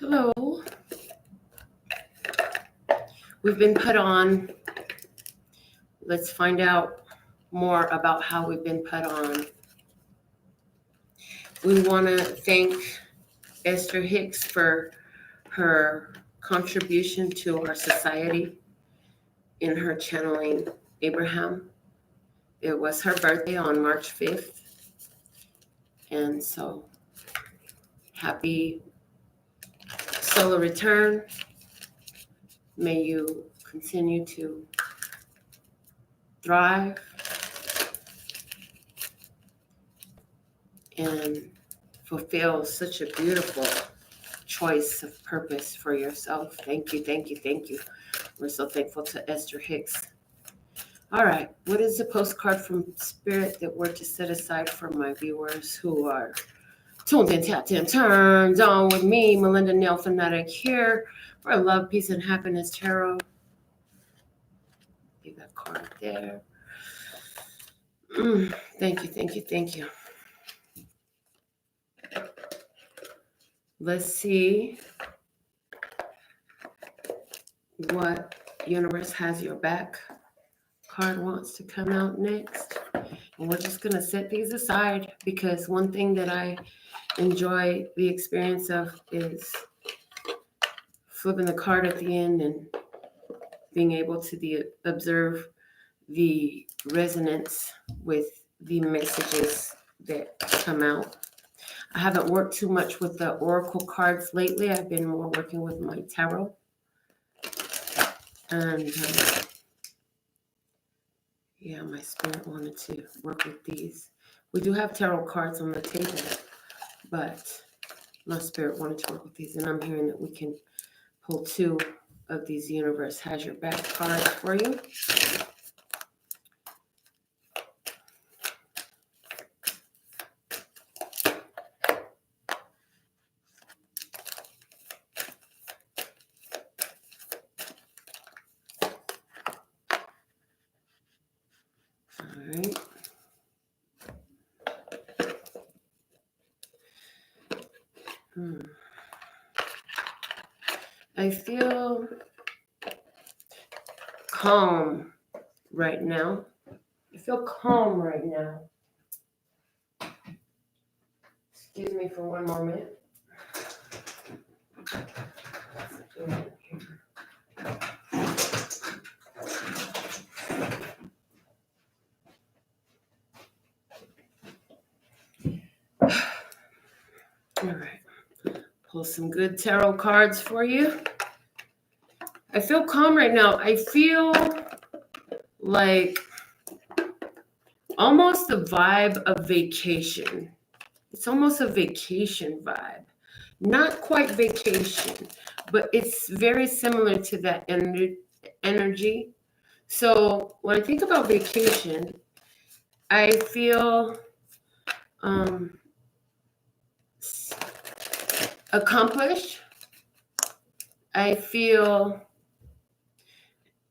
Hello. We've been put on. Let's find out more about how we've been put on. We want to thank Esther Hicks for her contribution to our society in her channeling Abraham. It was her birthday on March 5th. And so happy solar return. May you continue to thrive and fulfill such a beautiful choice of purpose for yourself. Thank you, thank you, thank you. We're so thankful to Esther Hicks. All right, what is the postcard from Spirit that we're to set aside for my viewers who are tuned in, tapped in, turned on with me, Melinda NailFanatic here for Love, Peace, and Happiness Tarot. Give that card there. Thank you, thank you, thank you. Let's see what universe has your back card wants to come out next. And we're just going to set these aside because one thing that I enjoy the experience of is flipping the card at the end and being able to observe the resonance with the messages that come out. I haven't worked too much with the oracle cards lately. I've been more working with my tarot. And yeah, my spirit wanted to work with these. We do have tarot cards on the table, but my spirit wanted to work with these. And I'm hearing that we can pull two of these universe has your back cards for you. I feel calm right now. Excuse me for one moment. All right. Pull some good tarot cards for you. I feel calm right now. I feel like almost the vibe of vacation. It's almost a vacation vibe. Not quite vacation, but it's very similar to that energy. So when I think about vacation, I feel accomplished. I feel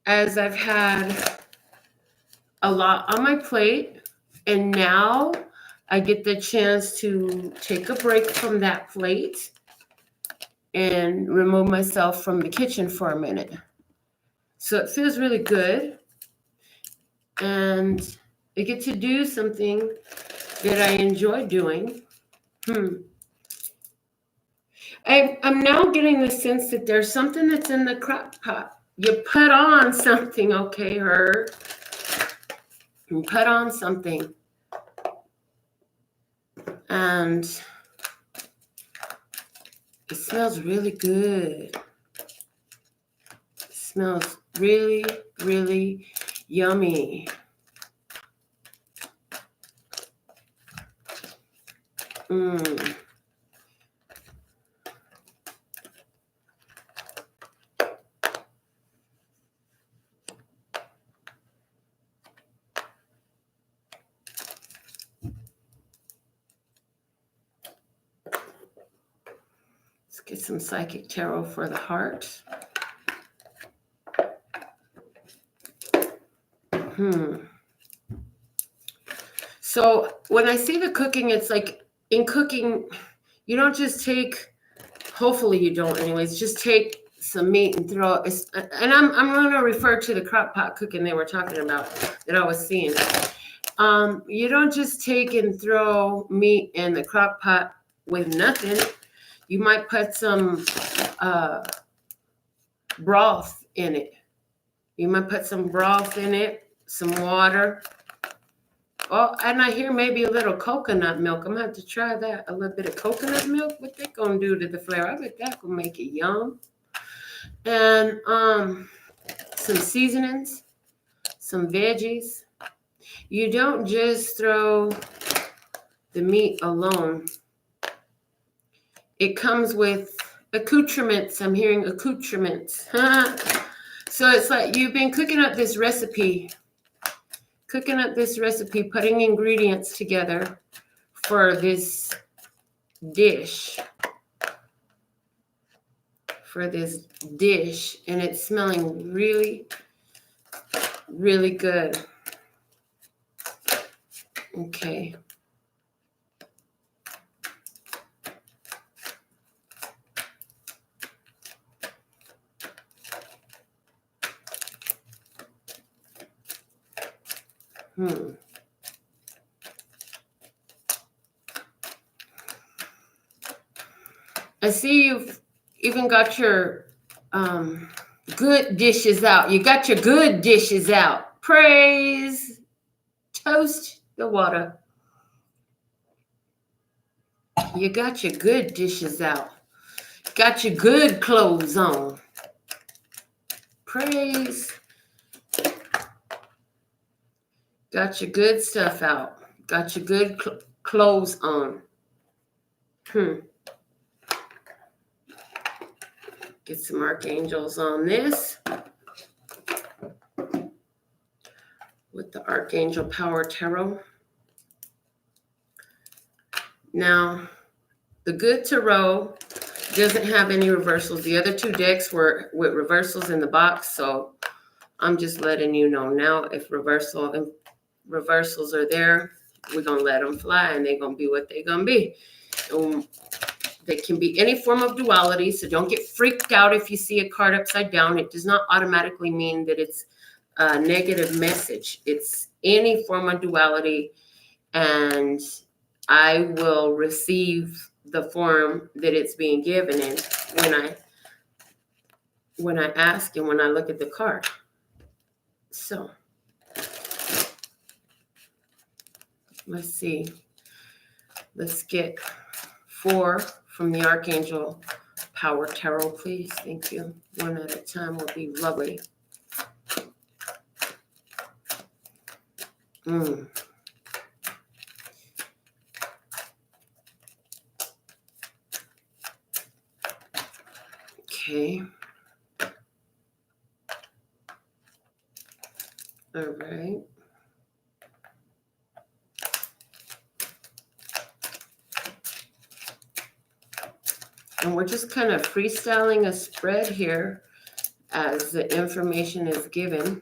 as I've had a lot on my plate, and now I get the chance to take a break from that plate and remove myself from the kitchen for a minute. So it feels really good. And I get to do something that I enjoy doing. I'm now getting the sense that there's something that's in the crock pot. You put on something, okay, her. You put on something. And it smells really good. It smells really, really yummy. Let's get some psychic tarot for the heart. So when I see the cooking, it's like in cooking, you don't just take hopefully you don't anyways, just take some meat and throw it. And I'm going to refer to the crock pot cooking they were talking about that I was seeing. You don't just take and throw meat in the crock pot with nothing. You might put some broth in it. You might put some broth in it, some water. Oh, and I hear maybe a little coconut milk. I'm going to have to try that. A little bit of coconut milk. What that going to do to the flavor? I bet that will make it yum. And some seasonings, some veggies. You don't just throw the meat alone. It comes with accoutrements. I'm hearing accoutrements. So it's like you've been cooking up this recipe, putting ingredients together for this dish. And it's smelling really, really good. Okay. I see you've even got your good dishes out. You got your good dishes out. Praise. Toast the water. You got your good dishes out. Got your good clothes on. Praise. Got your good stuff out. Got your good clothes on. Get some archangels on this. With the Archangel Power Tarot. Now, the Good Tarot doesn't have any reversals. The other two decks were with reversals in the box, so I'm just letting you know now if reversals are there, we're going to let them fly, and they're going to be what they're going to be. They can be any form of duality, so don't get freaked out if you see a card upside down. It does not automatically mean that it's a negative message. It's any form of duality, and I will receive the form that it's being given in when I ask and when I look at the card. So let's see. Let's get 4 from the Archangel Power Tarot, please. Thank you. One at a time will be lovely. Okay. All right. And we're just kind of freestyling a spread here as the information is given.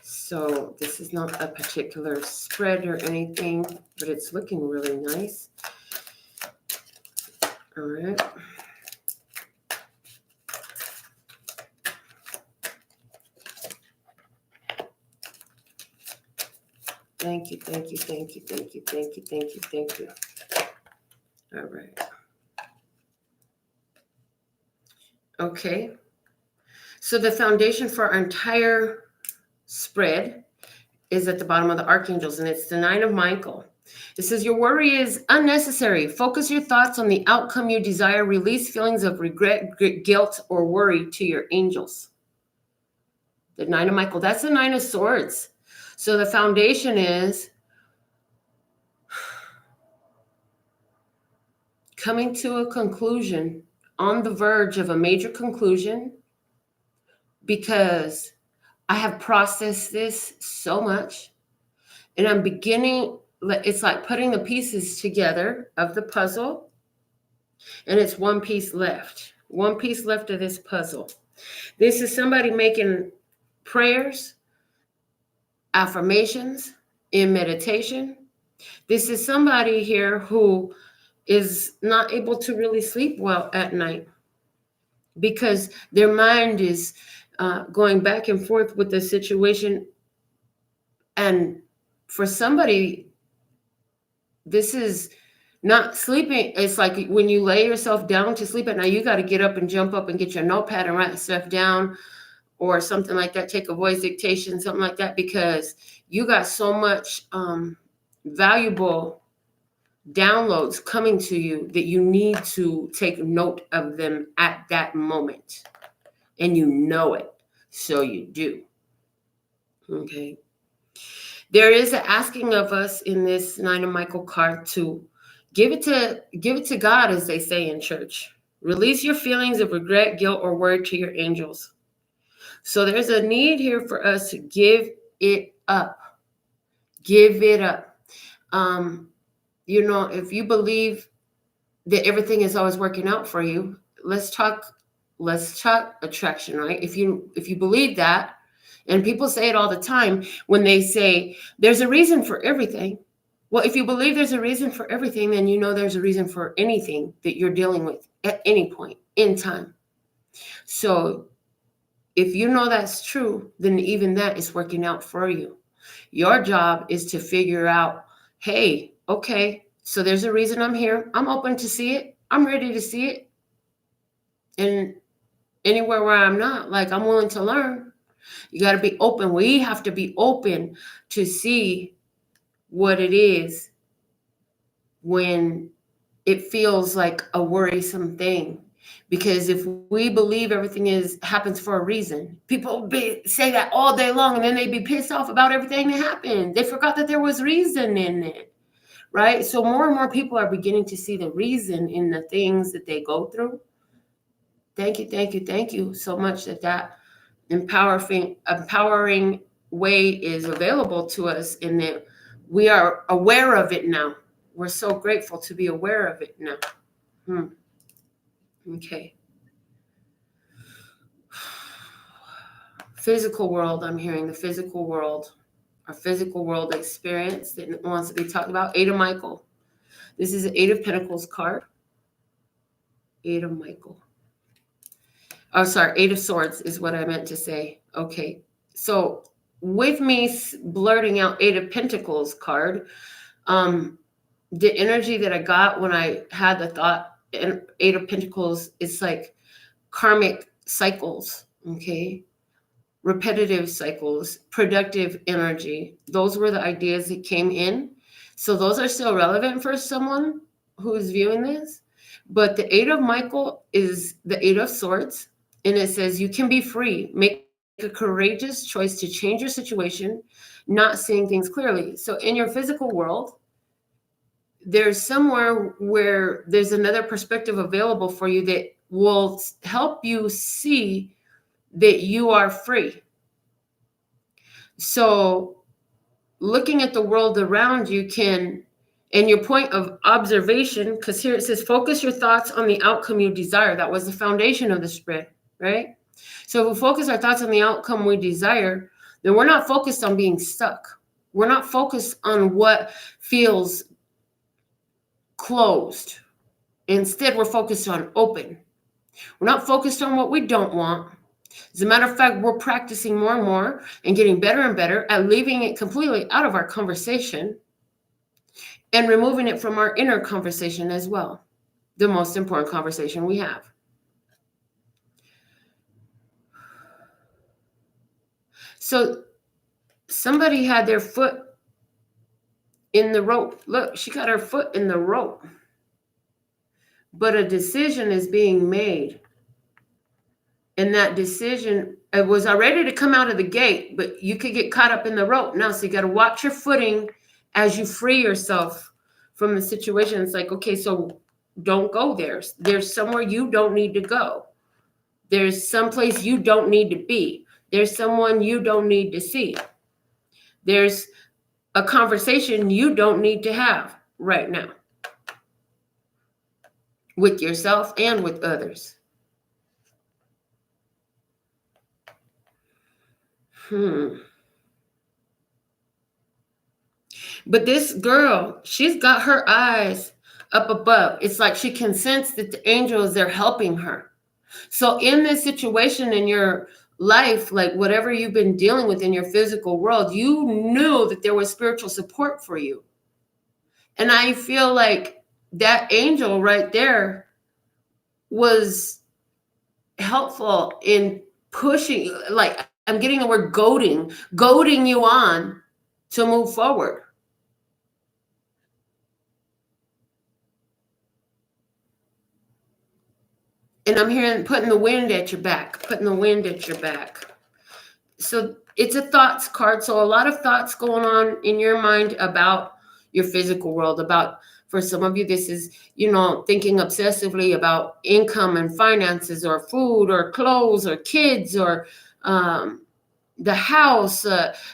So this is not a particular spread or anything, but it's looking really nice. All right. Thank you, thank you, thank you, thank you, thank you, thank you, thank you. All right. Okay. So the foundation for our entire spread is at the bottom of the Archangels, and it's the 9 of Michael. It says, your worry is unnecessary. Focus your thoughts on the outcome you desire. Release feelings of regret, guilt, or worry to your angels. The 9 of Michael, that's the 9 of Swords. So the foundation is coming to a conclusion, on the verge of a major conclusion, because I have processed this so much, and I'm beginning, it's like putting the pieces together of the puzzle, and it's one piece left of this puzzle. This is somebody making prayers, affirmations in meditation. This is somebody here who is not able to really sleep well at night because their mind is going back and forth with the situation. And for somebody, this is not sleeping. It's like when you lay yourself down to sleep at night, you got to get up and jump up and get your notepad and write stuff down or something like that. Take a voice dictation, something like that, because you got so much valuable downloads coming to you that you need to take note of them at that moment. And you know it. So you do. Okay. There is an asking of us in this Nine of Michael card to give it to God, as they say in church. Release your feelings of regret, guilt, or worry to your angels. So there's a need here for us to give it up. Give it up. If you believe that everything is always working out for you, let's talk attraction, right? If you believe that, and people say it all the time when they say there's a reason for everything. Well, if you believe there's a reason for everything, then you know there's a reason for anything that you're dealing with at any point in time. So if you know that's true, then even that is working out for you. Your job is to figure out, hey, okay, so there's a reason I'm here. I'm open to see it. I'm ready to see it. And anywhere where I'm not, like, I'm willing to learn. You got to be open. We have to be open to see what it is when it feels like a worrisome thing. Because if we believe everything happens for a reason, people say that all day long, and then they be pissed off about everything that happened. They forgot that there was reason in it, right? So more and more people are beginning to see the reason in the things that they go through. Thank you so much that empowering way is available to us, and that we are aware of it now. We're so grateful to be aware of it now. Okay. Physical world, I'm hearing the physical world, our physical world experience that wants to be talked about. Eight of Michael. This is an Eight of Pentacles card. Eight of Michael. Oh, sorry, Eight of Swords is what I meant to say. Okay. So with me blurting out Eight of Pentacles card, the energy that I got when I had the thought, and Eight of Pentacles, it's like karmic cycles, okay? Repetitive cycles, productive energy. Those were the ideas that came in. So those are still relevant for someone who is viewing this. But the Eight of Michael is the Eight of Swords. And it says you can be free. Make a courageous choice to change your situation, not seeing things clearly. So in your physical world, there's somewhere where there's another perspective available for you that will help you see that you are free. So looking at the world around you and your point of observation, because here it says, focus your thoughts on the outcome you desire. That was the foundation of the spread, right? So if we focus our thoughts on the outcome we desire, then we're not focused on being stuck. We're not focused on what feels closed. Instead, we're focused on open. We're not focused on what we don't want. As a matter of fact, we're practicing more and more and getting better and better at leaving it completely out of our conversation and removing it from our inner conversation as well. The most important conversation we have. So somebody had their foot in the rope. Look, she got her foot in the rope. But a decision is being made. And that decision, it was already to come out of the gate, but you could get caught up in the rope now. So you got to watch your footing as you free yourself from the situation. It's like, okay, so don't go there. There's somewhere you don't need to go. There's someplace you don't need to be. There's someone you don't need to see. There's a conversation you don't need to have right now with yourself and with others. But this girl, she's got her eyes up above. It's like she can sense that the angels, they're helping her. So in this situation in your life, like whatever you've been dealing with in your physical world, you knew that there was spiritual support for you. And I feel like that angel right there was helpful in pushing, like I'm getting the word goading you on to move forward. And I'm hearing putting the wind at your back. So it's a thoughts card. So a lot of thoughts going on in your mind about your physical world. About, for some of you, this is, thinking obsessively about income and finances, or food, or clothes, or kids, or the house.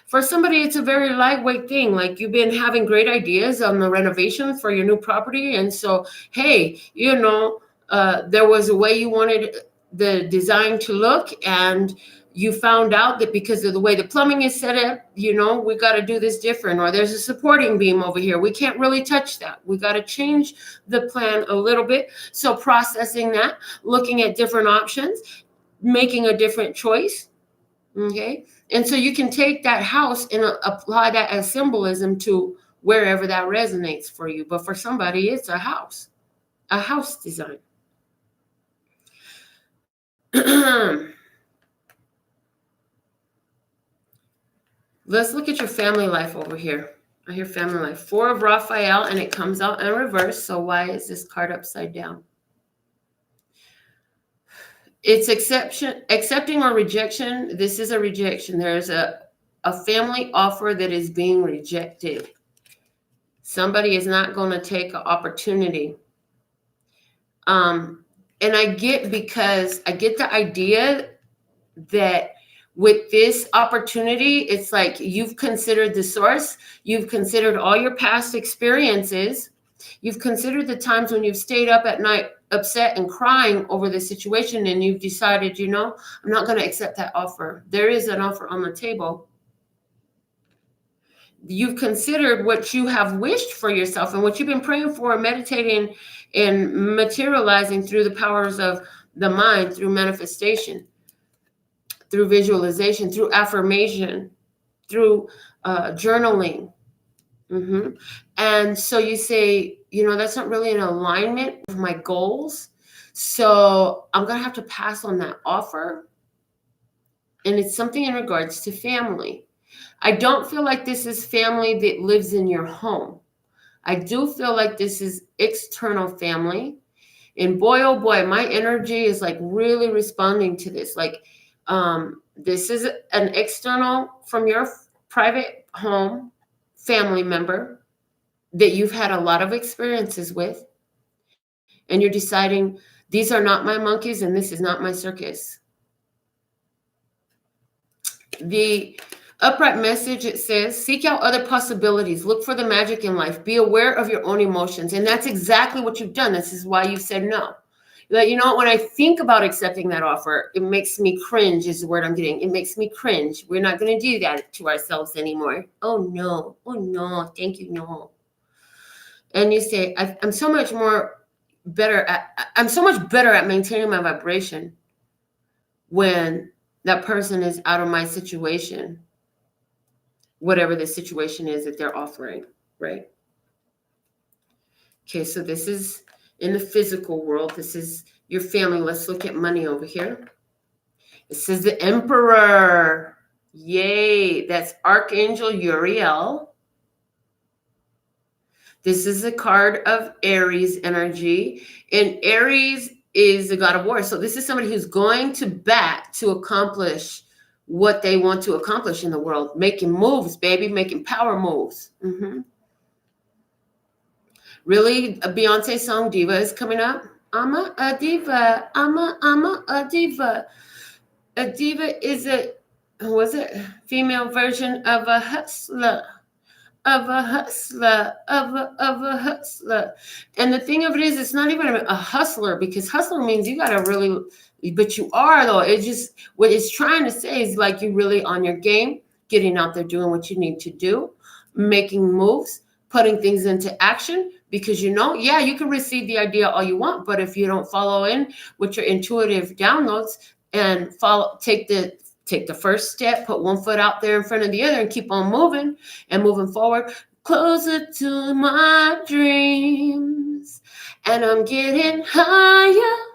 For somebody, it's a very lightweight thing. Like you've been having great ideas on the renovation for your new property. And so, hey, there was a way you wanted the design to look, and you found out that because of the way the plumbing is set up, we got to do this different, or there's a supporting beam over here. We can't really touch that. We got to change the plan a little bit. So processing that, looking at different options, making a different choice. Okay. And so you can take that house and apply that as symbolism to wherever that resonates for you. But for somebody, it's a house design. Let's look at your family life over here. I hear family life. 4 of Raphael, and it comes out in reverse. So why is this card upside down? It's accepting or rejection. This is a rejection. There's a family offer that is being rejected. Somebody is not going to take an opportunity. And I get the idea that with this opportunity, it's like you've considered the source, you've considered all your past experiences, you've considered the times when you've stayed up at night upset and crying over the situation, and you've decided, I'm not going to accept that offer. There is an offer on the table. You've considered what you have wished for yourself and what you've been praying for, meditating and materializing through the powers of the mind, through manifestation, through visualization, through affirmation, through journaling. And so you say, that's not really in alignment with my goals. So I'm going to have to pass on that offer. And it's something in regards to family. I don't feel like this is family that lives in your home. I do feel like this is external family. And boy, oh boy, my energy is like really responding to this. Like, this is an external from your private home family member that you've had a lot of experiences with. And you're deciding, these are not my monkeys and this is not my circus. The upright message, it says, seek out other possibilities. Look for the magic in life. Be aware of your own emotions. And that's exactly what you've done. This is why you said no. That, when I think about accepting that offer, it makes me cringe is the word I'm getting. It makes me cringe. We're not going to do that to ourselves anymore. Oh, no. Thank you, no. And you say, I'm so much better at maintaining my vibration when that person is out of my situation, whatever the situation is that they're offering, right? Okay, so this is in the physical world. This is your family. Let's look at money over here. It says the Emperor. Yay, that's Archangel Uriel. This is a card of Aries energy. And Aries is the god of war. So this is somebody who's going to bat to accomplish what they want to accomplish in the world. Making moves, baby, making power moves. Really, a Beyonce song, Diva, is coming up. I'm a diva. I'm a diva. A diva is female version of a hustler. Of a hustler. And the thing of it is, it's not even a hustler, because hustler means you got to really, but you are though. It just, what it's trying to say is like you really on your game, getting out there, doing what you need to do, making moves, putting things into action, because yeah, you can receive the idea all you want, but if you don't follow in with your intuitive downloads and take the first step, put one foot out there in front of the other, and keep on moving and moving forward, closer to my dreams, and I'm getting higher.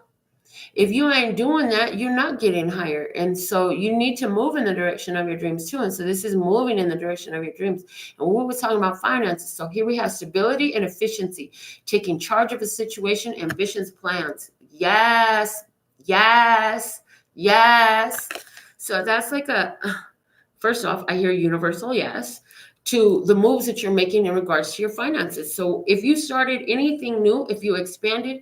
If you ain't doing that, you're not getting higher. And so you need to move in the direction of your dreams too. And so this is moving in the direction of your dreams. And we were talking about finances. So here we have stability and efficiency, taking charge of a situation, ambitions, plans. Yes, yes, yes. So that's like first off, I hear universal yes to the moves that you're making in regards to your finances. So if you started anything new, if you expanded,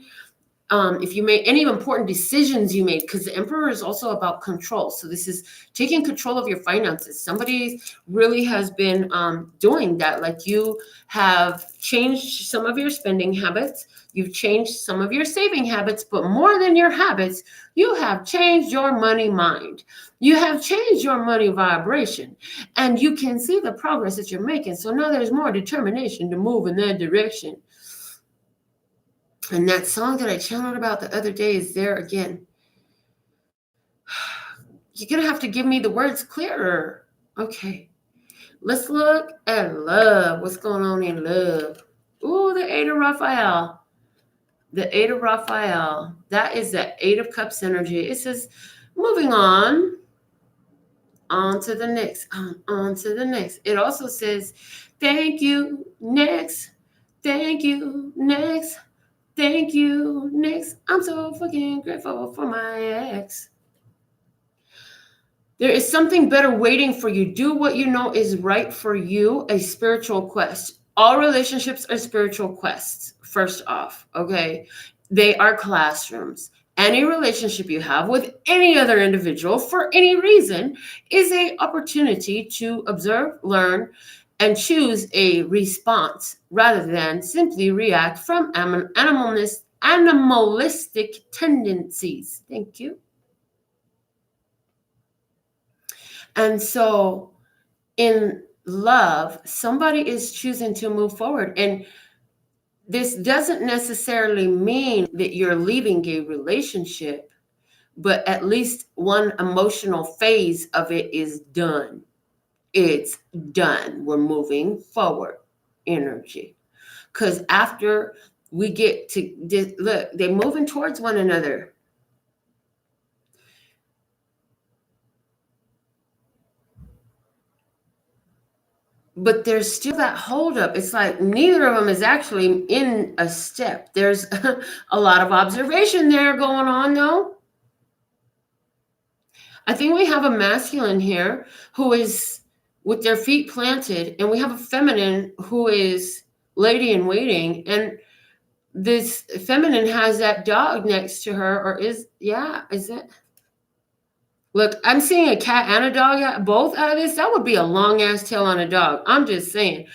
if you made any important decisions you made, because the Emperor is also about control. So this is taking control of your finances. Somebody really has been doing that. Like you have changed some of your spending habits. You've changed some of your saving habits, but more than your habits, you have changed your money mind. You have changed your money vibration, and you can see the progress that you're making. So now there's more determination to move in that direction. And that song that I channeled about the other day is there again. You're going to have to give me the words clearer. Okay. Let's look at love. What's going on in love? Ooh, the Eight of Raphael. The Eight of Raphael. That is the Eight of Cups energy. It says, moving on to the next, on to the next. It also says, thank you, next. Thank you, next. Thank you, next. I'm so fucking grateful for my ex. There is something better waiting for you. Do what you know is right for you. A spiritual quest. All relationships are spiritual quests, first off, okay? They are classrooms. Any relationship you have with any other individual for any reason is an opportunity to observe, learn, and choose a response rather than simply react from animalistic tendencies. Thank you. And so in love, somebody is choosing to move forward. And this doesn't necessarily mean that you're leaving a relationship, but at least one emotional phase of it is done. It's done. We're moving forward energy. Because after we get to look, they're moving towards one another. But there's still that holdup. It's like neither of them is actually in a step. There's a lot of observation there going on, though. I think we have a masculine here who is with their feet planted, and we have a feminine who is lady in waiting. And this feminine has that dog next to her, or is it? Look, I'm seeing a cat and a dog both out of this. That would be a long ass tail on a dog. I'm just saying.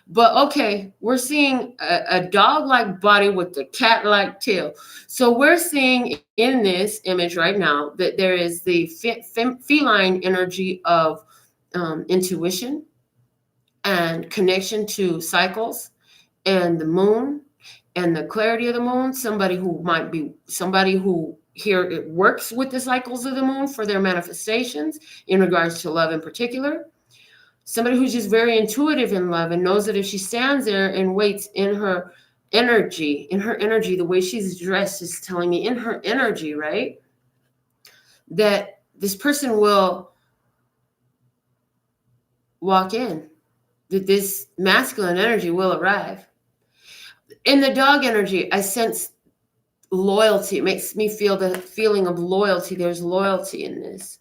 But okay, we're seeing a dog-like body with the cat-like tail. So we're seeing in this image right now that there is the feline energy of intuition and connection to cycles and the moon and the clarity of the moon. Somebody who here it works with the cycles of the moon for their manifestations in regards to love in particular. Somebody who's just very intuitive in love and knows that if she stands there and waits in her energy, the way she's dressed is telling me in her energy, right? That this person will walk in, that this masculine energy will arrive. In the dog energy, I sense loyalty. It makes me feel the feeling of loyalty. There's loyalty in this.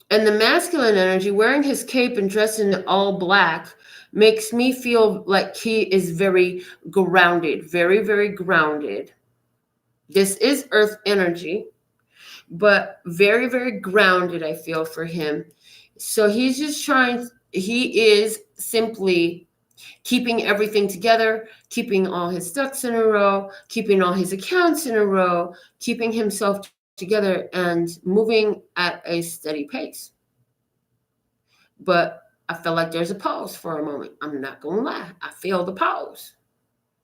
And the masculine energy, wearing his cape and dressed in all black, makes me feel like he is very grounded, very, very grounded. This is earth energy, but very, very grounded, I feel for him. So he is simply keeping everything together, keeping all his ducks in a row, keeping all his accounts in a row, keeping himself together and moving at a steady pace. But I feel like there's a pause for a moment. I'm not going to lie. I feel the pause.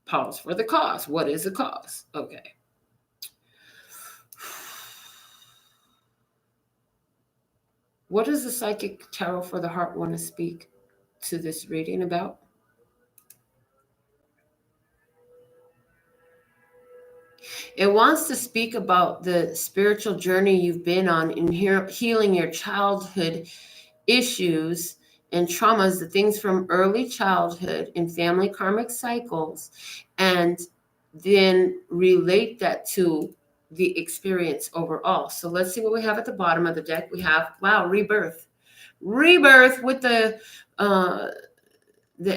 Pause for the cause. What is the cause? Okay. What does the psychic tarot for the heart want to speak to this reading about? It wants to speak about the spiritual journey you've been on in healing your childhood issues and traumas, the things from early childhood and family karmic cycles, and then relate that to the experience overall. So let's see what we have at the bottom of the deck. We have, wow, rebirth. Rebirth with the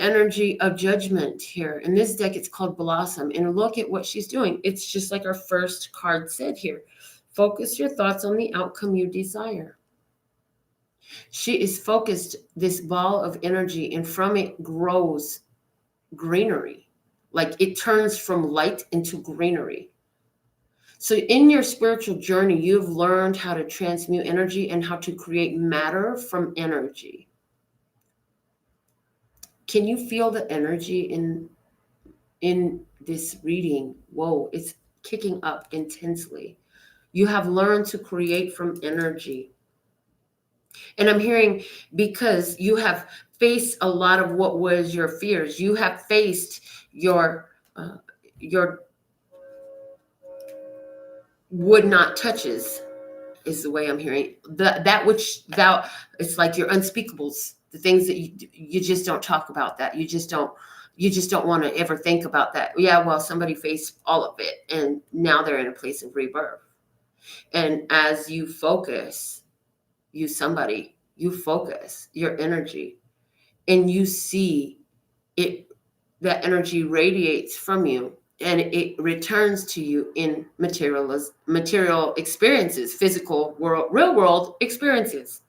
energy of judgment here. In this deck, it's called Blossom. And look at what she's doing. It's just like our first card said here. Focus your thoughts on the outcome you desire. She is focused, this ball of energy, and from it grows greenery. Like it turns from light into greenery. So in your spiritual journey, you've learned how to transmute energy and how to create matter from energy. Can you feel the energy in this reading? Whoa, it's kicking up intensely. You have learned to create from energy. And I'm hearing because you have faced a lot of what was your fears. You have faced your would not touches is the way I'm hearing. That which thou, it's like your unspeakables, the things that you just don't talk about, that you just don't want to ever think about that. Yeah, well, somebody faced all of it and now they're in a place of rebirth. And as you focus, you focus your energy and you see it, that energy radiates from you and it returns to you in material experiences, physical world, real world experiences.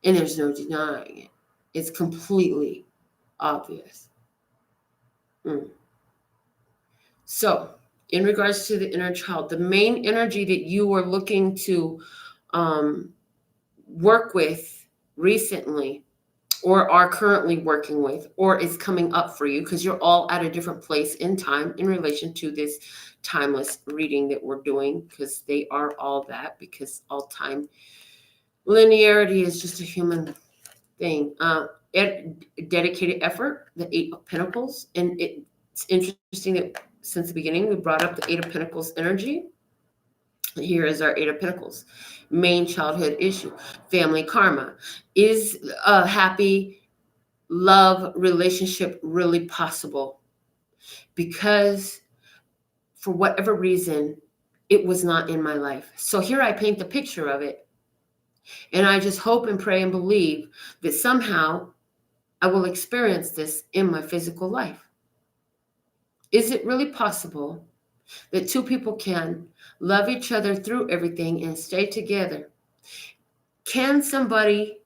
And there's no denying it. It's completely obvious. So in regards to the inner child, the main energy that you were looking to work with recently or are currently working with or is coming up for you, because you're all at a different place in time in relation to this timeless reading that we're doing, because they are all that, because all time linearity is just a human thing. Dedicated effort, the Eight of Pentacles. And it's interesting that since the beginning we brought up the Eight of Pentacles energy. Here is our Eight of Pentacles. Main childhood issue, family karma. Is a happy love relationship really possible? Because for whatever reason, it was not in my life. So here I paint the picture of it. And I just hope and pray and believe that somehow I will experience this in my physical life. Is it really possible that two people can love each other through everything and stay together? Can somebody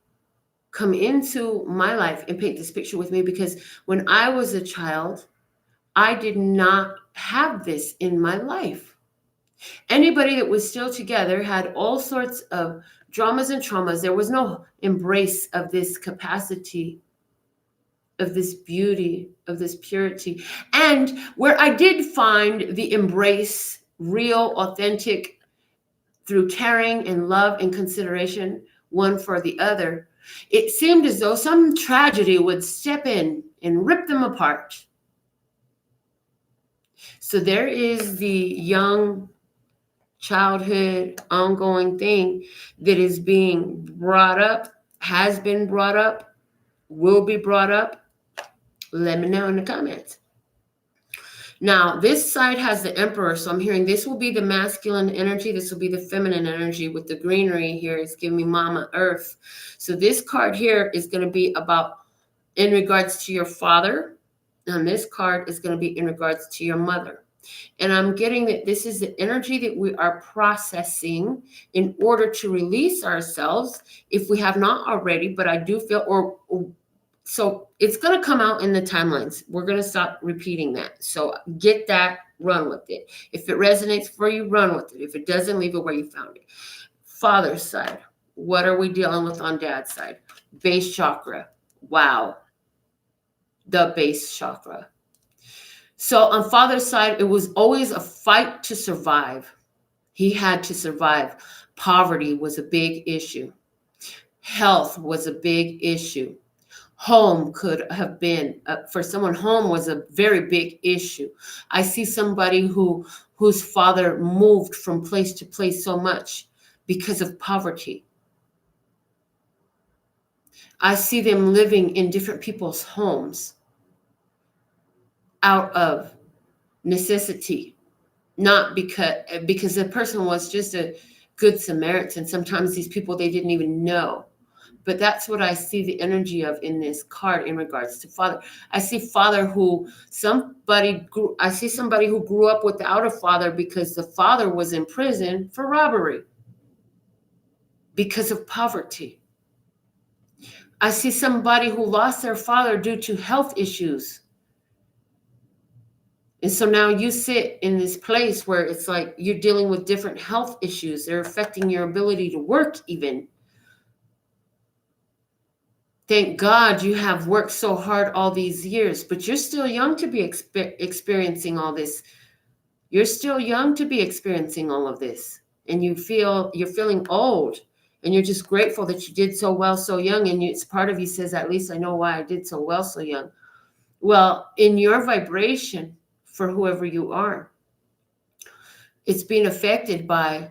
come into my life and paint this picture with me? Because when I was a child, I did not have this in my life. Anybody that was still together had all sorts of dramas and traumas. There was no embrace of this capacity, of this beauty, of this purity. And where I did find the embrace, real, authentic, through caring and love and consideration, one for the other, it seemed as though some tragedy would step in and rip them apart. So there is the young childhood ongoing thing that is being brought up, has been brought up, will be brought up. Let me know in the comments. Now, this side has the Emperor, so I'm hearing this will be the masculine energy. This will be the feminine energy with the greenery here. It's giving me Mama Earth. So this card here is going to be about in regards to your father, and this card is going to be in regards to your mother. And I'm getting that this is the energy that we are processing in order to release ourselves if we have not already, but I do feel, so it's going to come out in the timelines. We're going to stop repeating that. So get that, run with it. If it resonates for you, run with it. If it doesn't, leave it where you found it. Father's side, what are we dealing with on dad's side? Base chakra. Wow, the base chakra. So on father's side, it was always a fight to survive. He had to survive. Poverty was a big issue. Health was a big issue. Home could have been for someone. Home was a very big issue. I see somebody whose father moved from place to place so much because of poverty. I see them living in different people's homes out of necessity, not because the person was just a good Samaritan. Sometimes these people, they didn't even know. But that's what I see the energy of in this card in regards to father. I see father I see somebody who grew up without a father because the father was in prison for robbery because of poverty. I see somebody who lost their father due to health issues. And so now you sit in this place where it's like you're dealing with different health issues. They're affecting your ability to work even. Thank God you have worked so hard all these years, but you're still young to be experiencing all this. You're still young to be experiencing all of this. And you're feeling old, and you're just grateful that you did so well so young. And it's part of you says, at least I know why I did so well so young. Well, in your vibration, for whoever you are, it's being affected by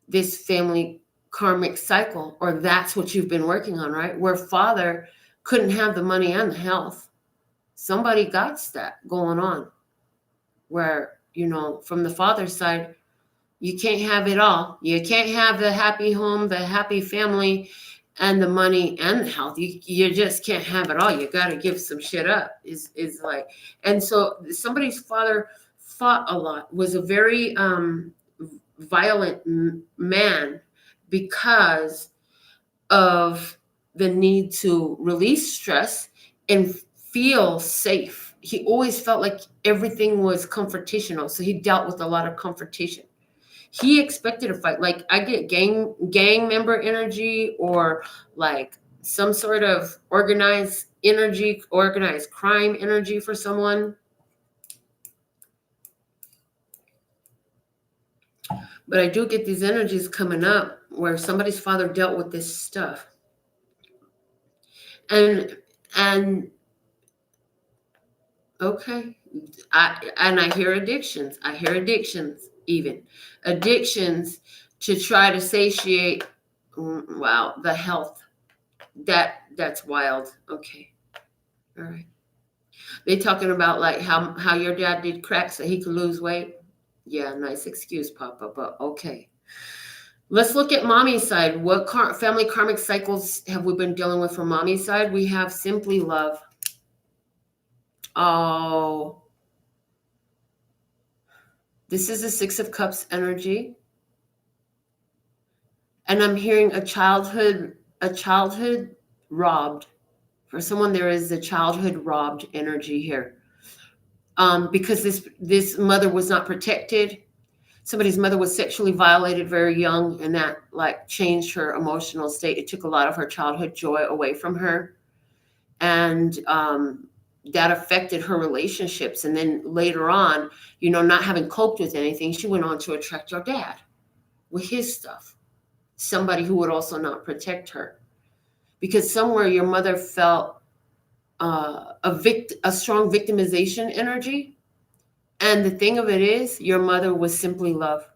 this family karmic cycle, or that's what you've been working on, right? Where father couldn't have the money and the health. Somebody got that going on where, from the father's side, you can't have it all. You can't have the happy home, the happy family, and the money and the health. You just can't have it all. You got to give some shit up is like, and so somebody's father fought a lot, was a very, violent man because of the need to release stress and feel safe. He always felt like everything was confrontational, so he dealt with a lot of confrontation. He expected a fight. Like I get gang member energy, or like some sort of organized crime energy for someone. But I do get these energies coming up where somebody's father dealt with this stuff. And okay, I hear addictions. I hear addictions, even addictions to try to satiate. Wow, the health. That's wild. Okay, all right. They talking about like how your dad did crack so he could lose weight. Yeah, nice excuse, Papa, but okay. Let's look at mommy's side. What family karmic cycles have we been dealing with from mommy's side? We have simply love. Oh, this is a Six of Cups energy. And I'm hearing a childhood robbed. For someone, there is a childhood robbed energy here. Because this mother was not protected. Somebody's mother was sexually violated very young, and that like changed her emotional state. It took a lot of her childhood joy away from her. And that affected her relationships. And then later on, not having coped with anything, she went on to attract your dad with his stuff. Somebody who would also not protect her. Because somewhere your mother felt a strong victimization energy. And the thing of it is, your mother was simply love.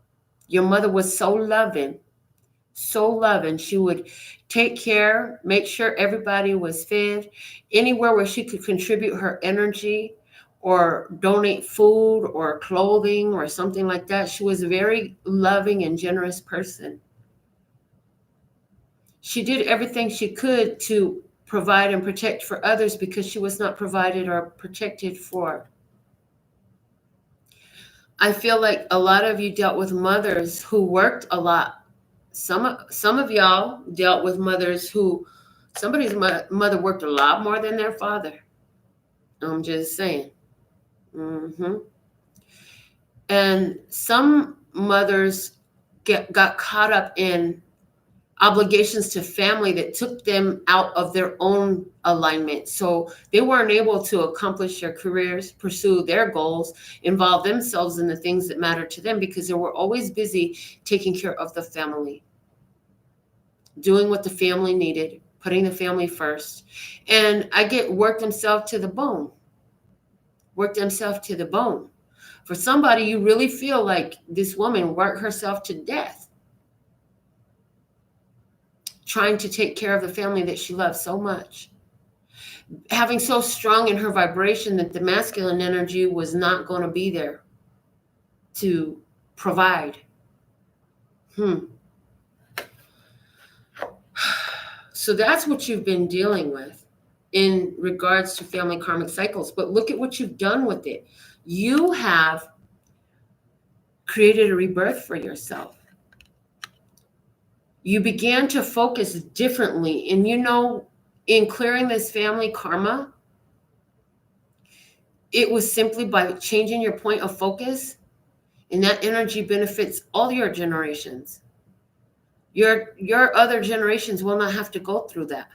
Your mother was so loving. She would take care, make sure everybody was fed. Anywhere where she could contribute her energy or donate food or clothing or something like that, she was a very loving and generous person. She did everything she could to provide and protect for others because she was not provided or protected for. I feel like a lot of you dealt with mothers who worked a lot. Some of y'all dealt with mothers who somebody's mother worked a lot more than their father. I'm just saying. And some mothers got caught up in obligations to family that took them out of their own alignment. So they weren't able to accomplish their careers, pursue their goals, involve themselves in the things that matter to them because they were always busy taking care of the family, doing what the family needed, putting the family first. And I get worked themselves to the bone, worked themselves to the bone. For somebody, you really feel like this woman worked herself to death, trying to take care of the family that she loves so much. Having so strong in her vibration that the masculine energy was not going to be there to provide. So that's what you've been dealing with in regards to family karmic cycles. But look at what you've done with it. You have created a rebirth for yourself. You began to focus differently. And you know, in clearing this family karma, it was simply by changing your point of focus, and that energy benefits all your generations. Your other generations will not have to go through that.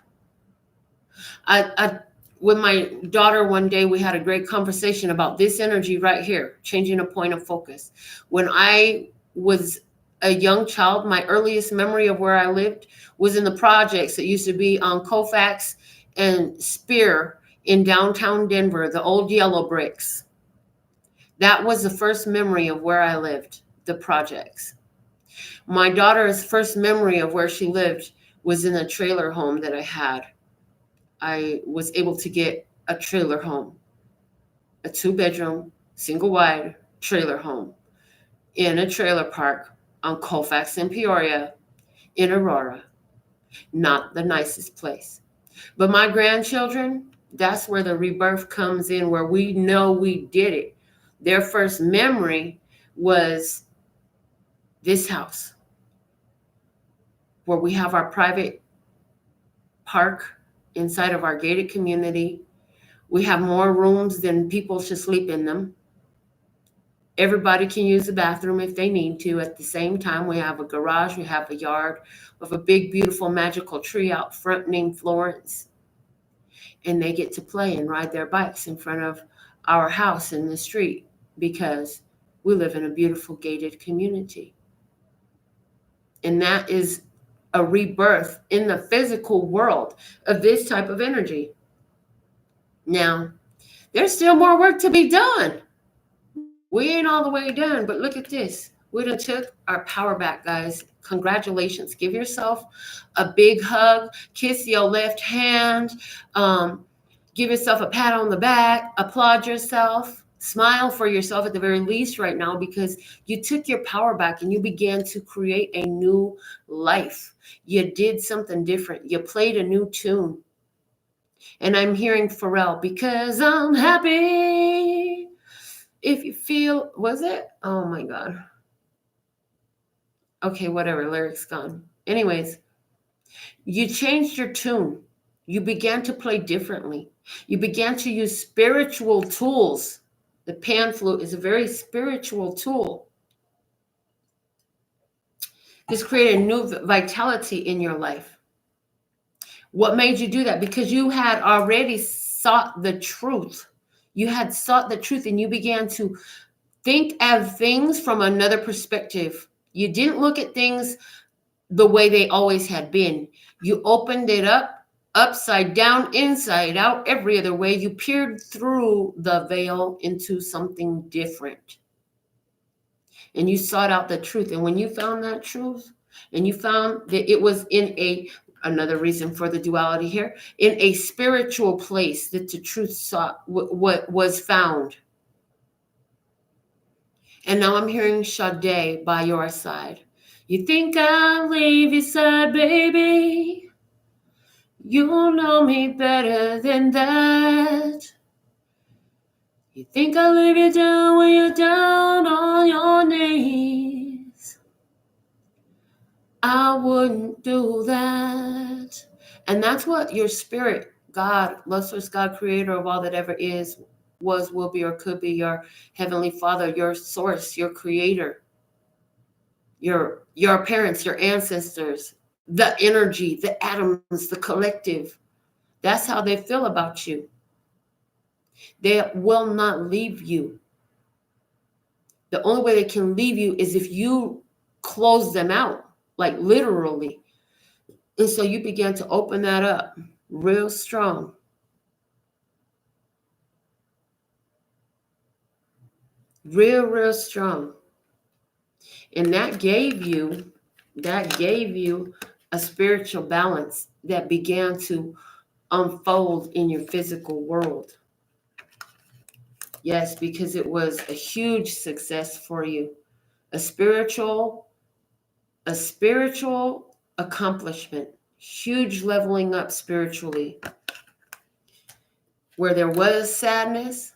With my daughter one day, we had a great conversation about this energy right here, changing a point of focus. When I was a young child, my earliest memory of where I lived was in the projects that used to be on Colfax and Spear in downtown Denver, the old yellow bricks. That was the first memory of where I lived, the projects. My daughter's first memory of where she lived was in a trailer home that I had. I was able to get a trailer home, a 2-bedroom, single wide trailer home in a trailer park on Colfax in Peoria, in Aurora. Not the nicest place. But my grandchildren, that's where the rebirth comes in, where we know we did it. Their first memory was this house, where we have our private park inside of our gated community. We have more rooms than people should sleep in them. Everybody can use the bathroom if they need to. At the same time, we have a garage, we have a yard, we have a big, beautiful, magical tree out front named Florence. And they get to play and ride their bikes in front of our house in the street because we live in a beautiful gated community. And that is a rebirth in the physical world of this type of energy. Now, there's still more work to be done. We ain't all the way done, but look at this. We done took our power back, guys. Congratulations. Give yourself a big hug. Kiss your left hand. Give yourself a pat on the back. Applaud yourself. Smile for yourself at the very least right now, because you took your power back and you began to create a new life. You did something different. You played a new tune. And I'm hearing Pharrell, because I'm happy. If you feel, was it? Oh my God. Okay, whatever, lyrics gone. Anyways, you changed your tune. You began to play differently. You began to use spiritual tools. The pan flute is a very spiritual tool. This created a new vitality in your life. What made you do that? Because you had already sought the truth. You had sought the truth, and you began to think of things from another perspective. You didn't look at things the way they always had been. You opened it up, upside down, inside out, every other way. You peered through the veil into something different. And you sought out the truth. And when you found that truth, and you found that it was in another reason for the duality here, in a spiritual place that the truth sought, what was found. And now I'm hearing Sade by your side. You think I'll leave your side, baby? You know me better than that. You think I'll leave you down when you're down on your knees? I wouldn't do that. And that's what your spirit, God, love source, God, creator of all that ever is, was, will be, or could be, your heavenly Father, your source, your creator, your parents, your ancestors, the energy, the atoms, the collective. That's how they feel about you. They will not leave you. The only way they can leave you is if you close them out, like literally. And so you began to open that up real strong. Real strong. And that gave you a spiritual balance that began to unfold in your physical world. Yes, because it was a huge success for you. A spiritual accomplishment, huge leveling up spiritually. Where there was sadness,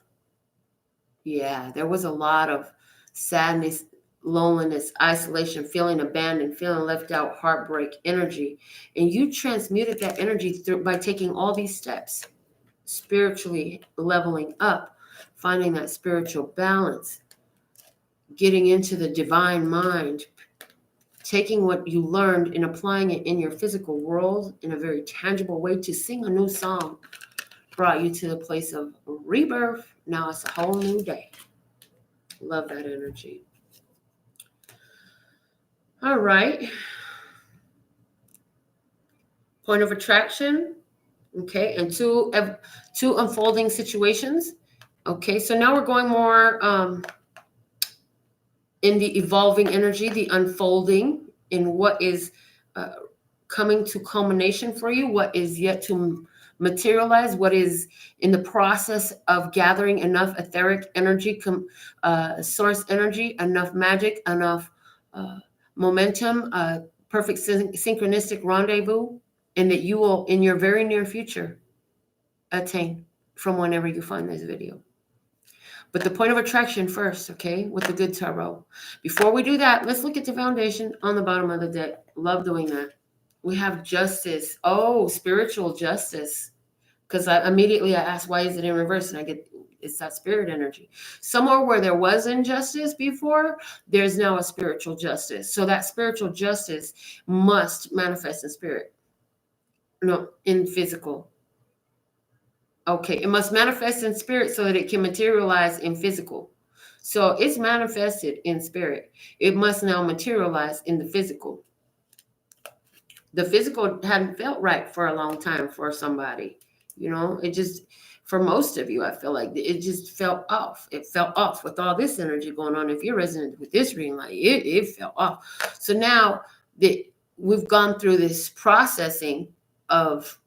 yeah, there was a lot of sadness, loneliness, isolation, feeling abandoned, feeling left out, heartbreak, energy. And you transmuted that energy by taking all these steps, spiritually leveling up, finding that spiritual balance, getting into the divine mind, taking what you learned and applying it in your physical world in a very tangible way to sing a new song, brought you to the place of rebirth. Now it's a whole new day. Love that energy. All right. Point of attraction. Okay. And two unfolding situations. Okay. So now we're going more in the evolving energy, the unfolding, in what is coming to culmination for you, what is yet to materialize, what is in the process of gathering enough etheric energy, source energy, enough magic, enough momentum, perfect synchronistic rendezvous, and that you will, in your very near future, attain from whenever you find this video. But the point of attraction first, okay, with the good tarot. Before we do that, let's look at the foundation on the bottom of the deck. Love doing that. We have justice. Oh, spiritual justice. Because I asked, why is it in reverse? And I get, it's that spirit energy. Somewhere where there was injustice before, there's now a spiritual justice. So that spiritual justice must manifest in spirit. No, in physical. Okay, it must manifest in spirit so that it can materialize in physical. So it's manifested in spirit. It must now materialize in the physical. The physical hadn't felt right for a long time for somebody. You know, it just, for most of you, I feel like it just felt off. It felt off with all this energy going on. If you're resonant with this reading, like it felt off. So now that we've gone through this processing of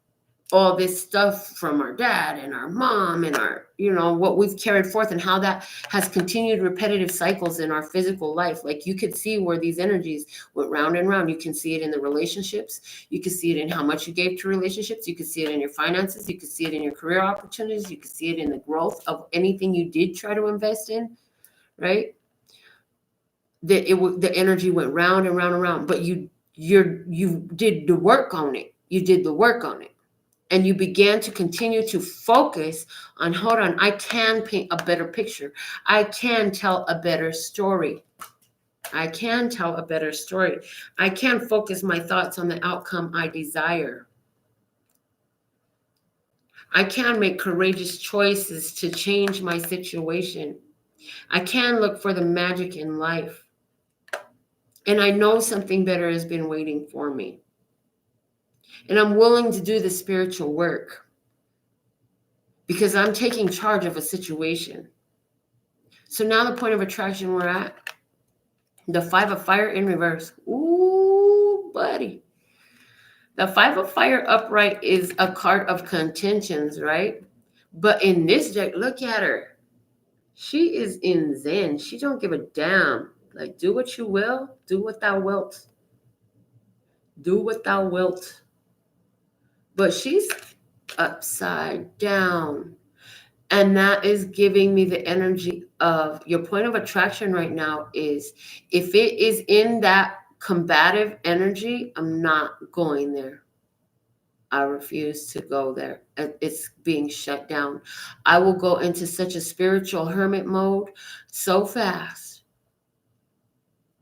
all this stuff from our dad and our mom and our, you know, what we've carried forth and how that has continued repetitive cycles in our physical life. Like you could see where these energies went round and round. You can see it in the relationships. You can see it in how much you gave to relationships. You can see it in your finances. You can see it in your career opportunities. You can see it in the growth of anything you did try to invest in, right? The energy went round and round and round, but you did the work on it. You did the work on it. And you began to continue to focus on, hold on, I can paint a better picture. I can tell a better story. I can tell a better story. I can focus my thoughts on the outcome I desire. I can make courageous choices to change my situation. I can look for the magic in life. And I know something better has been waiting for me. And I'm willing to do the spiritual work, because I'm taking charge of a situation. So now the point of attraction we're at, the 5 of fire in reverse. Ooh, buddy. The 5 of fire upright is a card of contentions, right? But in this deck, look at her. She is in Zen. She don't give a damn. Like, do what you will. Do what thou wilt. Do what thou wilt. But she's upside down. And that is giving me the energy of your point of attraction right now is, if it is in that combative energy, I'm not going there. I refuse to go there. It's being shut down. I will go into such a spiritual hermit mode so fast.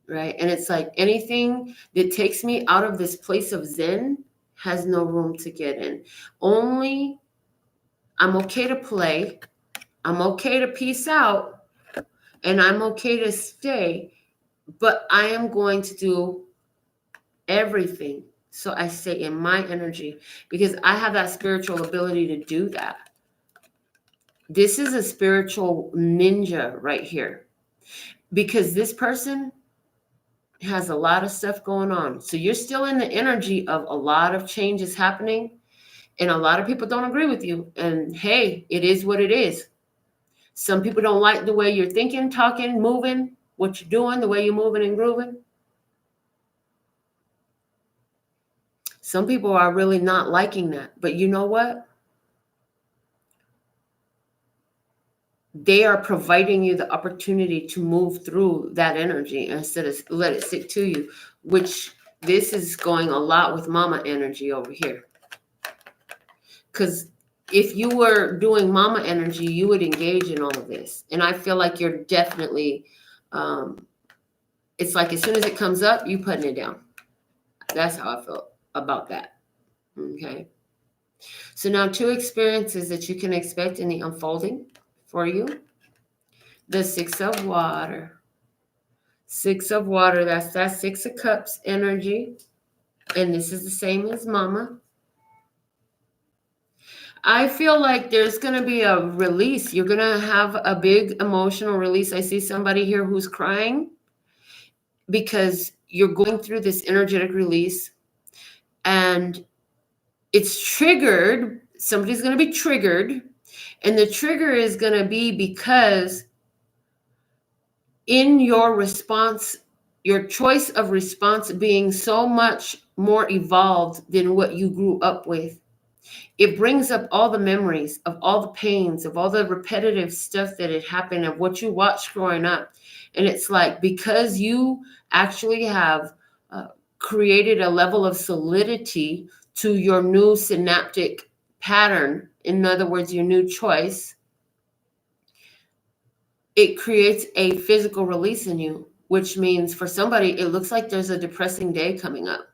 right? And it's like anything that takes me out of this place of Zen has no room to get in. Only I'm okay to play, I'm okay to peace out, and I'm okay to stay, but I am going to do everything so I stay in my energy because I have that spiritual ability to do that. This is a spiritual ninja right here because this person has a lot of stuff going on. So you're still in the energy of a lot of changes happening, and a lot of people don't agree with you. And hey, it is what it is. Some people don't like the way you're thinking, talking, moving, what you're doing, the way you're moving and grooving. Some people are really not liking that. But you know what? They are providing you the opportunity to move through that energy instead of let it sit to you, which this is going a lot with mama energy over here. Because if you were doing mama energy, you would engage in all of this. And I feel like you're definitely, it's like as soon as it comes up, you putting it down. That's how I feel about that. Okay. So now 2 experiences that you can expect in the unfolding for you. The 6 of water. 6 of water, that's that 6 of cups energy. And this is the same as mama. I feel like there's going to be a release. You're going to have a big emotional release. I see somebody here who's crying because you're going through this energetic release and it's triggered. Somebody's going to be triggered. And the trigger is going to be because in your response, your choice of response being so much more evolved than what you grew up with, it brings up all the memories of all the pains, of all the repetitive stuff that had happened, of what you watched growing up. And it's like, because you actually have created a level of solidity to your new synaptic pattern, in other words, your new choice, it creates a physical release in you, which means for somebody, it looks like there's a depressing day coming up.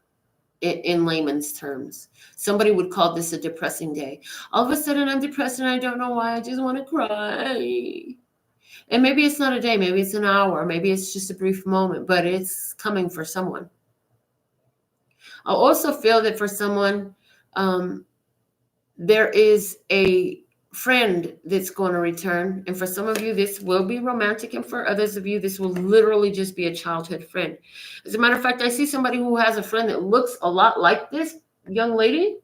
In layman's terms, somebody would call this a depressing day. All of a sudden I'm depressed and I don't know why. I just want to cry. And maybe it's not a day, maybe it's an hour, maybe it's just a brief moment, but it's coming for someone. I also feel that for someone, there is a friend that's going to return. And for some of you, this will be romantic. And for others of you, this will literally just be a childhood friend. As a matter of fact, I see somebody who has a friend that looks a lot like this young lady.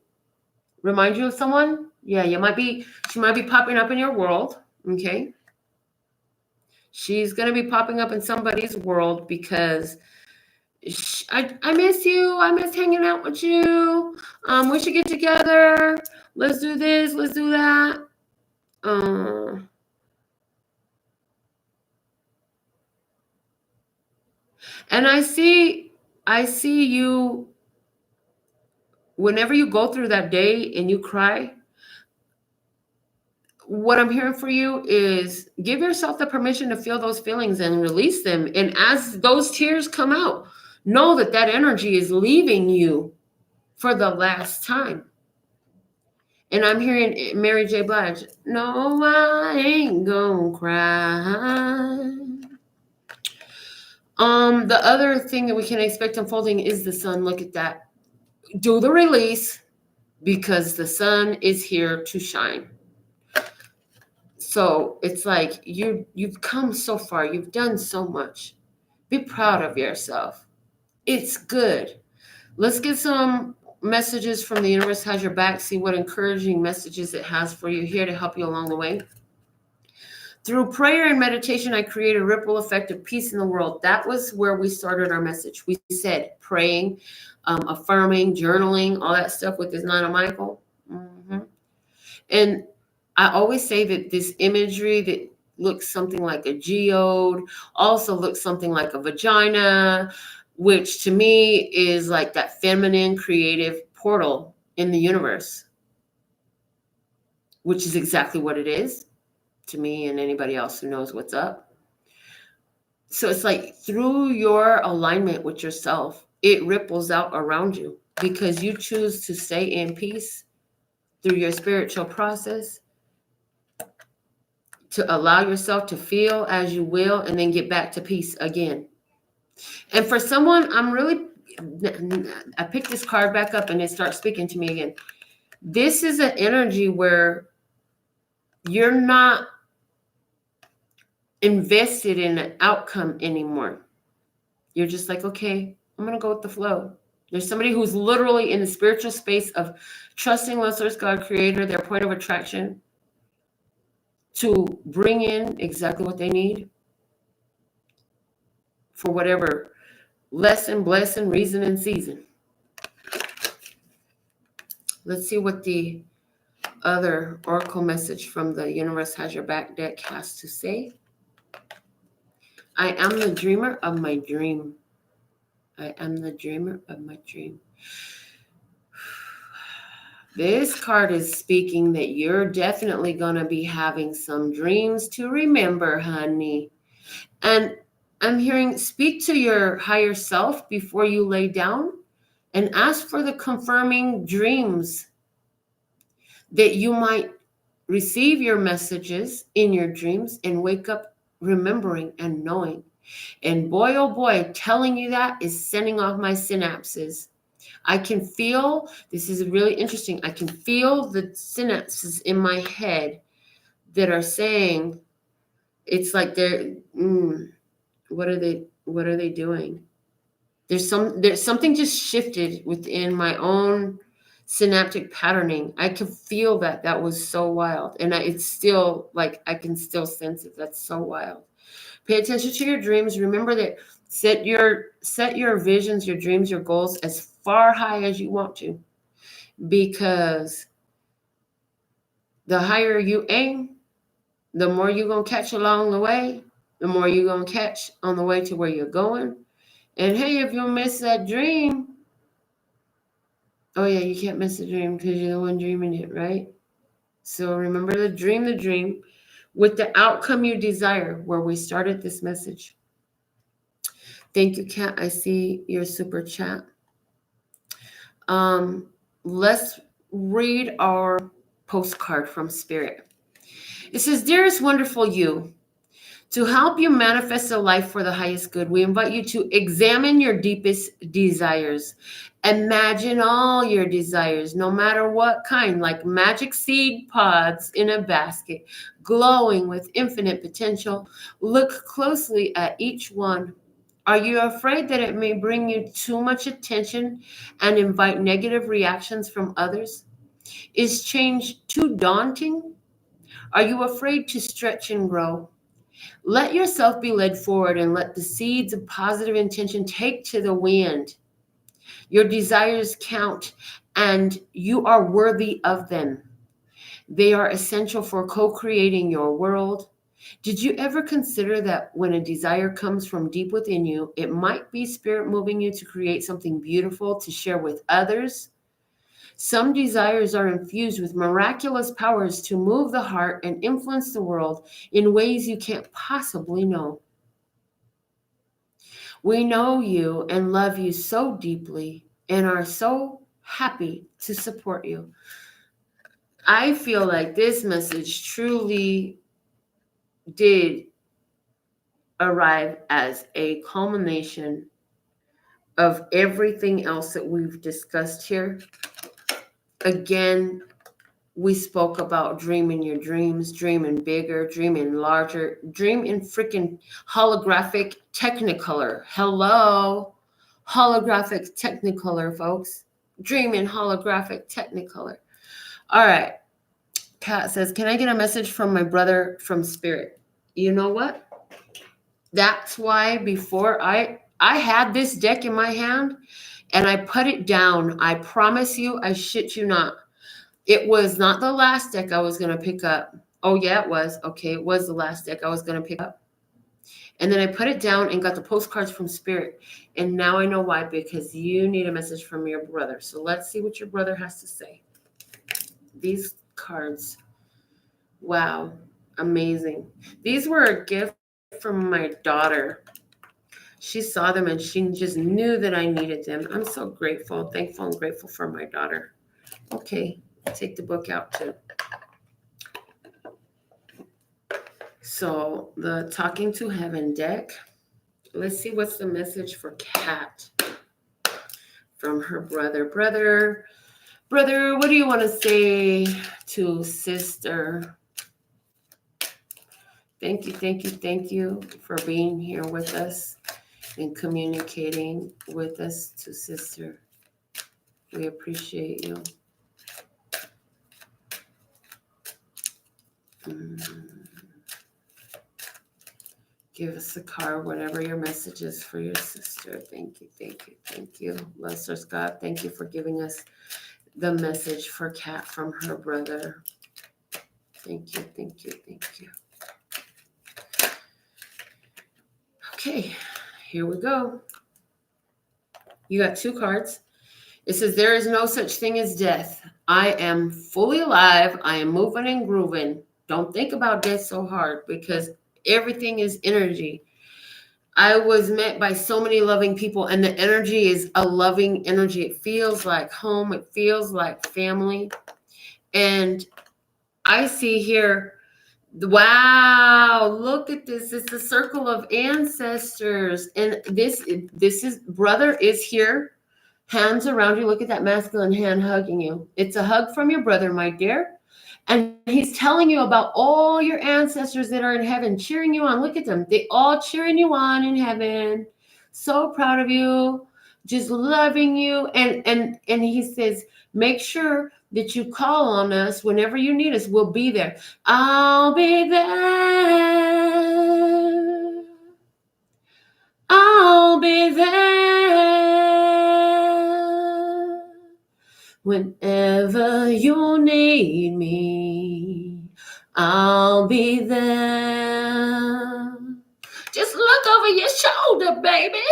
Remind you of someone? Yeah, she might be popping up in your world. Okay. She's going to be popping up in somebody's world because I miss you. I miss hanging out with you. We should get together. Let's do this. Let's do that. And I see you, whenever you go through that day and you cry, what I'm hearing for you is give yourself the permission to feel those feelings and release them. And as those tears come out, know that that energy is leaving you for the last time. And I'm hearing Mary J. Blige, no, I ain't gonna cry. The other thing that we can expect unfolding is the sun. Look at that. Do the release because the sun is here to shine. So it's like you've come so far. You've done so much. Be proud of yourself. It's good. Let's get some messages from the universe has your back. See what encouraging messages it has for you here to help you along the way. Through prayer and meditation, I create a ripple effect of peace in the world. That was where we started our message. We said praying, affirming, journaling, all that stuff with this Nine of Michael. Mm-hmm. And I always say that this imagery that looks something like a geode also looks something like a vagina, which to me is like that feminine creative portal in the universe, which is exactly what it is to me and anybody else who knows what's up. So it's like through your alignment with yourself, it ripples out around you because you choose to stay in peace through your spiritual process, to allow yourself to feel as you will and then get back to peace again. And for someone, I picked this card back up and it starts speaking to me again. This is an energy where you're not invested in an outcome anymore. You're just like, okay, I'm going to go with the flow. There's somebody who's literally in the spiritual space of trusting love source, God, creator, their point of attraction, to bring in exactly what they need for whatever lesson, blessing, reason, and season. Let's see what the other oracle message from the Universe Has Your Back deck has to say. I am the dreamer of my dream. I am the dreamer of my dream. This card is speaking that you're definitely going to be having some dreams to remember, honey. And I'm hearing, speak to your higher self before you lay down and ask for the confirming dreams that you might receive your messages in your dreams and wake up remembering and knowing. And boy, oh boy, telling you that is sending off my synapses. I can feel, this is really interesting, I can feel the synapses in my head that are saying, it's like they're, what are they doing? There's something just shifted within my own synaptic patterning. I could feel that was so wild. And it's still like, I can still sense it. That's so wild. Pay attention to your dreams. Remember that set your visions, your dreams, your goals as far high as you want to, because the higher you aim, the more you're going to catch along the way, the more you're going to catch on the way to where you're going. And hey, if you miss that dream, oh yeah, you can't miss a dream because you're the one dreaming it, right? So remember the dream with the outcome you desire, where we started this message. Thank you, Kat. I see your super chat. Let's read our postcard from Spirit. It says, Dearest wonderful you, to help you manifest a life for the highest good, we invite you to examine your deepest desires. Imagine all your desires, no matter what kind, like magic seed pods in a basket, glowing with infinite potential. Look closely at each one. Are you afraid that it may bring you too much attention and invite negative reactions from others? Is change too daunting? Are you afraid to stretch and grow? Let yourself be led forward and let the seeds of positive intention take to the wind. Your desires count and you are worthy of them. They are essential for co-creating your world. Did you ever consider that when a desire comes from deep within you, it might be spirit moving you to create something beautiful to share with others? Some desires are infused with miraculous powers to move the heart and influence the world in ways you can't possibly know. We know you and love you so deeply and are so happy to support you. I feel like this message truly did arrive as a culmination of everything else that we've discussed here. Again, we spoke about dreaming your dreams, dreaming bigger, dreaming larger, dream in freaking holographic technicolor. Hello, holographic technicolor, folks. Dream in holographic technicolor. All right. Kat says, can I get a message from my brother from Spirit? You know what? That's why before I had this deck in my hand and I put it down. I promise you, I shit you not. It was not the last deck I was going to pick up. Oh, yeah, it was. Okay, it was the last deck I was going to pick up. And then I put it down and got the postcards from Spirit. And now I know why, because you need a message from your brother. So let's see what your brother has to say. These cards. Wow. Amazing. These were a gift from my daughter. She saw them and she just knew that I needed them. I'm so grateful, thankful, and grateful for my daughter. Okay, take the book out too. So the Talking to Heaven deck. Let's see what's the message for Kat from her brother. Brother, what do you want to say to sister? Thank you for being here with us and communicating with us to sister. We appreciate you. Give us a card, whatever your message is for your sister. Thank you. Bless us, God. Thank you for giving us the message for Kat from her brother. Thank you. Okay, here we go. You got 2 cards. It says, there is no such thing as death. I am fully alive. I am moving and grooving. Don't think about death so hard because everything is energy. I was met by so many loving people, and the energy is a loving energy. It feels like home. It feels like family. And I see here, wow, look at this. It's the circle of ancestors. And this is, brother is here. Hands around you. Look at that masculine hand hugging you. It's a hug from your brother, my dear. And he's telling you about all your ancestors that are in heaven, cheering you on. Look at them. They all cheering you on in heaven. So proud of you, just loving you. And he says, make sure that you call on us whenever you need us. We'll be there. I'll be there. I'll be there. Whenever you need me, I'll be there. Just look over your shoulder, baby.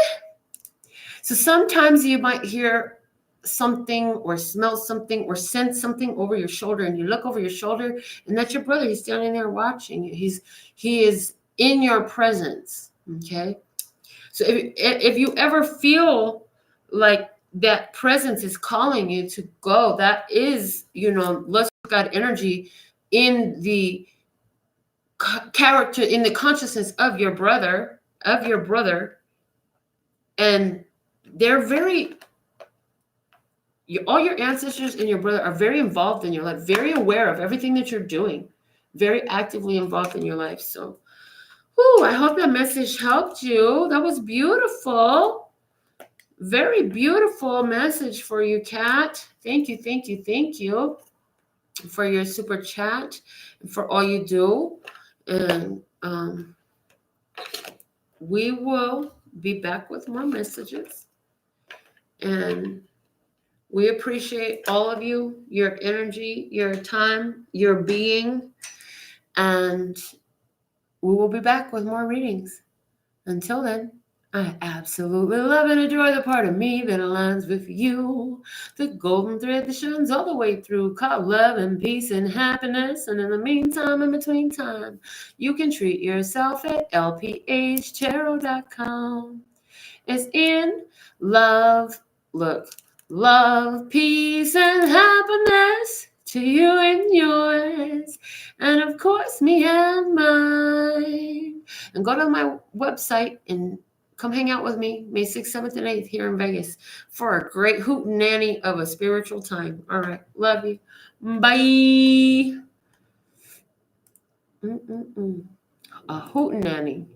So sometimes you might hear something or smell something or sense something over your shoulder, and you look over your shoulder, and that's your brother. He's standing there watching you. He is in your presence. Okay. So if you ever feel like that presence is calling you to go, that is, let's God energy in the character, in the consciousness of your brother, and they're all your ancestors and your brother are very involved in your life, very aware of everything that you're doing, very actively involved in your life. So, I hope that message helped you. That was beautiful. Very beautiful message for you, Kat. Thank you for your super chat and for all you do. And we will be back with more messages. And we appreciate all of you, your energy, your time, your being. And we will be back with more readings. Until then, I absolutely love and adore the part of me that aligns with you. The golden thread that shines all the way through, called love and peace and happiness. And in the meantime, in between time, you can treat yourself at lphtarot.com. It's in love, love, peace, and happiness to you and yours. And of course, me and mine. And go to my website and come hang out with me May 6th, 7th, and 8th here in Vegas for a great hootenanny of a spiritual time. All right. Love you. Bye. A hootenanny.